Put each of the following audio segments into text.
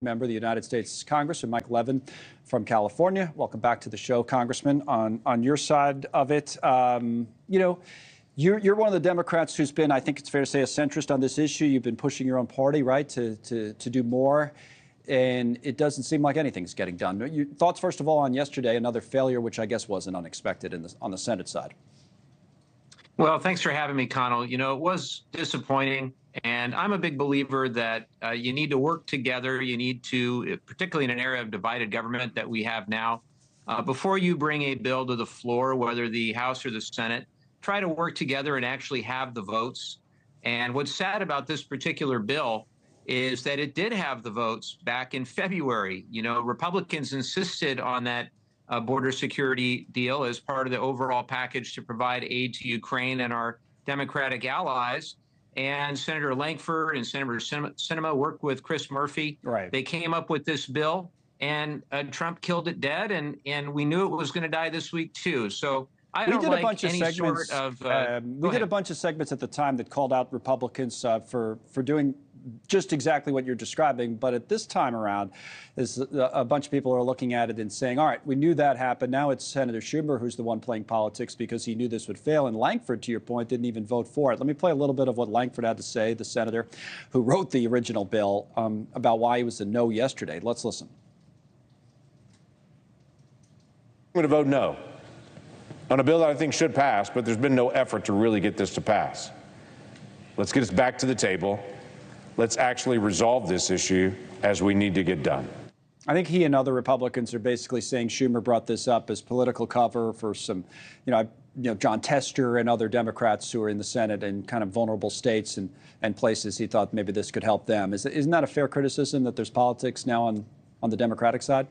member of the United States Congress, and Mike Levin from California. Welcome back to the show, Congressman. On your side of it, you're one of the Democrats who's been, I think it's fair to say, a centrist on this issue. You've been pushing your own party, right, to do more, and it doesn't seem like anything's getting done. Your thoughts, first of all, on yesterday, another failure, which I guess wasn't unexpected on the Senate side. Well, thanks for having me, Connell. You know, it was disappointing, and I'm a big believer that you need to work together. You need to, particularly in an era of divided government that we have now, before you bring a bill to the floor, whether the House or the Senate, try to work together and actually have the votes. And what's sad about this particular bill is that it did have the votes back in February. You know, Republicans insisted on that border security deal as part of the overall package to provide aid to Ukraine and our Democratic allies. And Senator Lankford and Senator Sinema worked with Chris Murphy. Right. They came up with this bill, and Trump killed it dead, and we knew it was going to die this week too. So I don't like any sort of. We did a bunch of segments at the time that called out Republicans for doing just exactly what you're describing. But at this time around, is a bunch of people are looking at it and saying, all right, we knew that happened. Now it's Senator Schumer who's the one playing politics because he knew this would fail. And Lankford, to your point, didn't even vote for it. Let me play a little bit of what Lankford had to say, the senator who wrote the original bill, about why he was a no yesterday. Let's listen. I'm going to vote no on a bill that I think should pass, but there's been no effort to really get this to pass. Let's get us back to the table. Let's actually resolve this issue as we need to get done. I think he and other Republicans are basically saying Schumer brought this up as political cover for some, John Tester and other Democrats who are in the Senate in kind of vulnerable states and places he thought maybe this could help them. Isn't that a fair criticism that there's politics now on the Democratic side?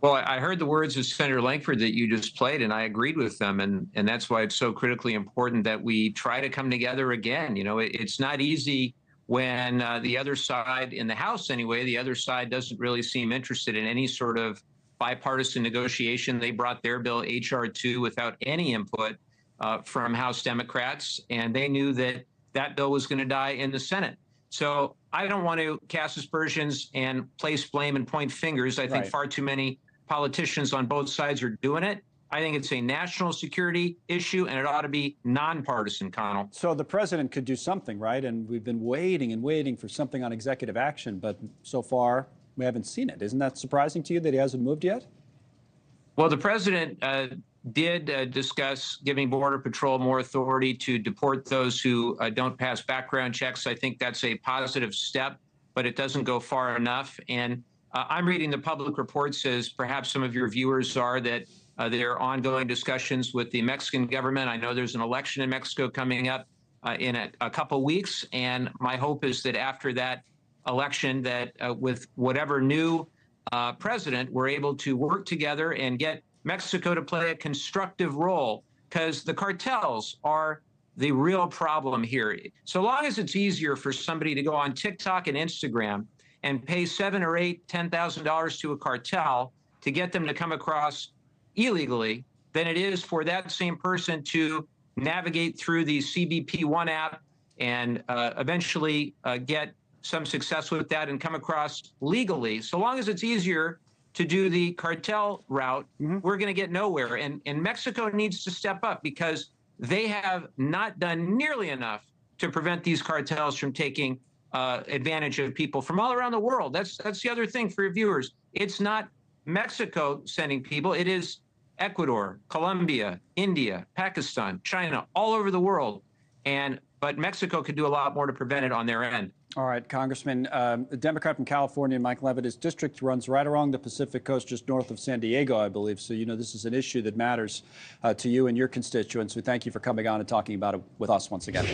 Well, I heard the words of Senator Lankford that you just played, and I agreed with them. And that's why it's so critically important that we try to come together again. You know, it's not easy when the other side, in the House anyway, the other side doesn't really seem interested in any sort of bipartisan negotiation. They brought their bill, H.R. 2, without any input from House Democrats, and they knew that that bill was going to die in the Senate. So I don't want to cast aspersions and place blame and point fingers. I think far too many politicians on both sides are doing it. I think it's a national security issue, and it ought to be nonpartisan, Connell. So the president could do something, right? And we've been waiting and waiting for something on executive action, but so far we haven't seen it. Isn't that surprising to you that he hasn't moved yet? Well, the president did discuss giving Border Patrol more authority to deport those who don't pass background checks. I think that's a positive step, but it doesn't go far enough. And I'm reading the public reports, as perhaps some of your viewers are, that there are ongoing discussions with the Mexican government. I know there's an election in Mexico coming up in a couple weeks, and my hope is that after that election, that with whatever new president, we're able to work together and get Mexico to play a constructive role, because the cartels are the real problem here. So long as it's easier for somebody to go on TikTok and Instagram and pay $7,000 or $10,000 to a cartel to get them to come across illegally than it is for that same person to navigate through the CBP1 app and eventually get some success with that and come across legally. So long as it's easier to do the cartel route, we're going to get nowhere. And Mexico needs to step up, because they have not done nearly enough to prevent these cartels from taking advantage of people from all around the world. That's the other thing for your viewers. It's not Mexico sending people. It is Ecuador, Colombia, India, Pakistan, China, all over the world. But Mexico could do a lot more to prevent it on their end. All right, Congressman, a Democrat from California, Mike Levin, his district runs right along the Pacific coast, just north of San Diego, I believe. So, this is an issue that matters to you and your constituents. We thank you for coming on and talking about it with us once again.